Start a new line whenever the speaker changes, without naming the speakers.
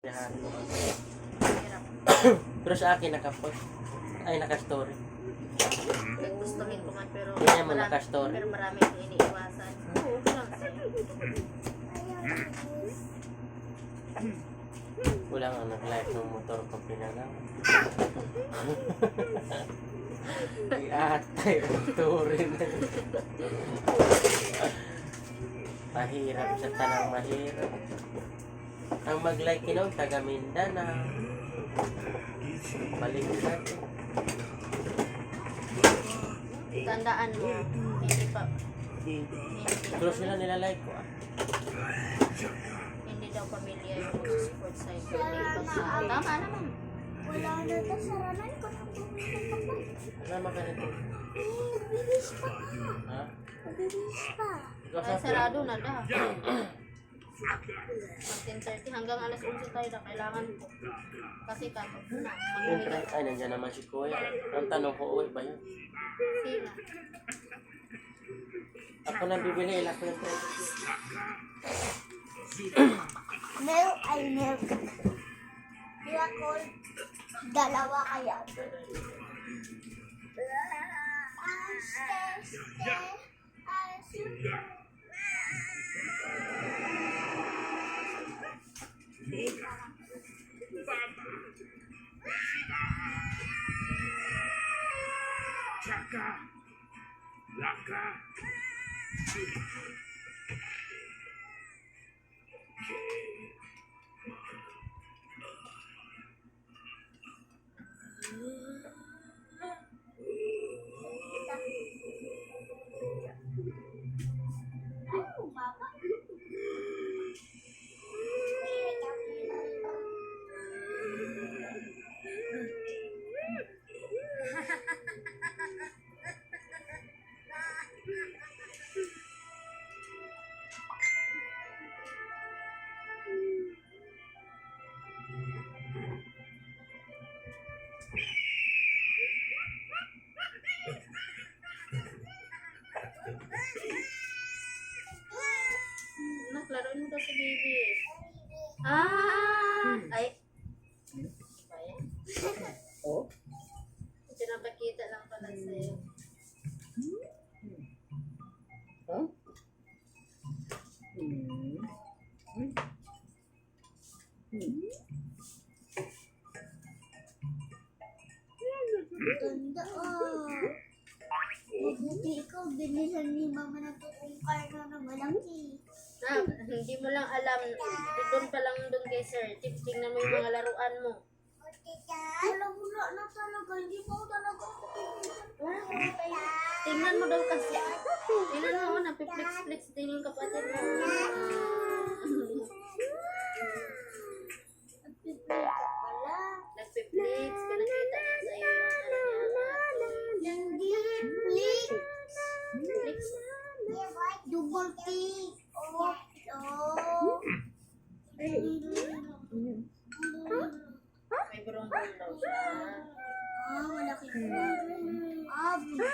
Lahat.
Hirap.
Pero sa akin naka-post. Ay, naka-story.
Gustuhin ko man pero
Kaya mo
marami-
naka-story.
pero marami kong iniiwasan. Oo, lang sa'yo.
Wala nga nag-like ng motor ko pinagawa. Ay, atay, story na. Mahirap sa tanang mahirap. Ang mag-like kinog, taga Mindanao. Balik natin.
Tandaan mo, hindi pa,
Pero sila nilalike ko ah.
hindi daw pamilya yung mag-support sa'yo. Hindi iba sa... Tama naman.
Wala na ito, saranan ko ng bumili pa pa.
Ano ka nito?
Nagbilis pa nga.
Ha?
Nagbilis pa.
Ikaw
Ay,
sa
sarado na dah. Mag 10:30 hanggang alas 11 tayo na kailangan ko. Kasi kapag na,
Siyempre,
mamimili.
ay, nandiyan naman si Kuya. Ang tanong ko, uwi ba yun?
Sino?
Ako nang bibili, ilak ko yung presyo.
Milk ay milk. Miracle. Dalawa kaya.
Chaka, laka.
Naklaroin mo daw si baby. Ah! Ay. Ayan.
Oh?
Pinapakita lang pala sa'yo.
Huh?
Ganda ah. Mabuti ikaw, binilan ni mama na tukungkar na malaki.
Na, hindi mo lang alam. Doon pa lang doon kay Sir. Tingnan mo yung mga laruan mo.
Wala na talaga, hindi mo talaga ako
Tingnan mo daw kasi. Tingnan mo, napiplex-flex din yung kapatid mo.
Nagpipray ka pala.
Nagpiplex. Pinakita niya sa'yo yung ano niya.
Hindi, flick.
Flex.
Double kick. Oh.
May burong-burong daw siya.
Ah, malaki. Ah, buto.